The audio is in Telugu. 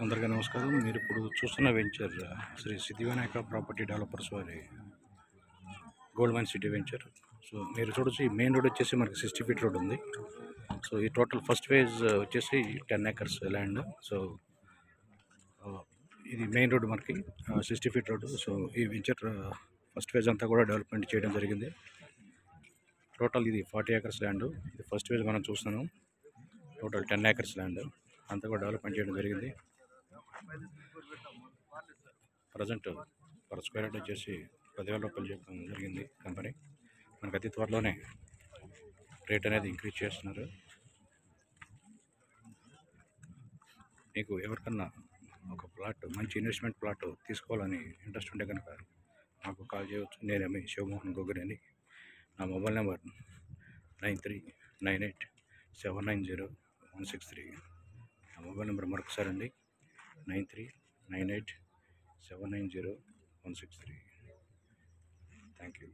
అందరికీ నమస్కారం. మీరు ఇప్పుడు చూస్తున్న venture Sri Siddhi Vinayaka property developers వారి gold mine city venture. So మీరు చూడొచ్చు, ఈ మెయిన్ రోడ్ వచ్చేసి మనకి 60 ఫీట్ రోడ్ ఉంది. సో ఈ టోటల్ ఫస్ట్ ఫేజ్ వచ్చేసి 10 acres ల్యాండ్. సో ఇది మెయిన్ రోడ్ మనకి 60 ఫీట్ రోడ్. సో ఈ వెంచర్ ఫస్ట్ ఫేజ్ అంతా కూడా డెవలప్మెంట్ చేయడం జరిగింది. టోటల్ ఇది 40 acres ల్యాండ్. ఇది ఫస్ట్ ఫేజ్ మనం చూస్తున్నాం. టోటల్ 10 acres ల్యాండ్ అంతా కూడా డెవలప్మెంట్ చేయడం జరిగింది. ప్రజెంట్ పర్ స్క్వేర్ యార్డ్ వచ్చేసి 10,000 రూపాయలు చెప్పడం జరిగింది కంపెనీ. మనకు అతి త్వరలోనే రేట్ అనేది ఇంక్రీజ్ చేస్తున్నారు. మీకు ఎవరికన్నా ఒక ప్లాట్, మంచి ఇన్వెస్ట్మెంట్ ప్లాట్ తీసుకోవాలని ఇంట్రెస్ట్ ఉంటే కనుక నాకు కాల్ చేయవచ్చు. నేనేమి శివమోహన్ గొగ్గరి అని. నా మొబైల్ నెంబర్ 9398790163. నా మొబైల్ నెంబర్ మరొకసారి అండి, 9398790163. Thank you.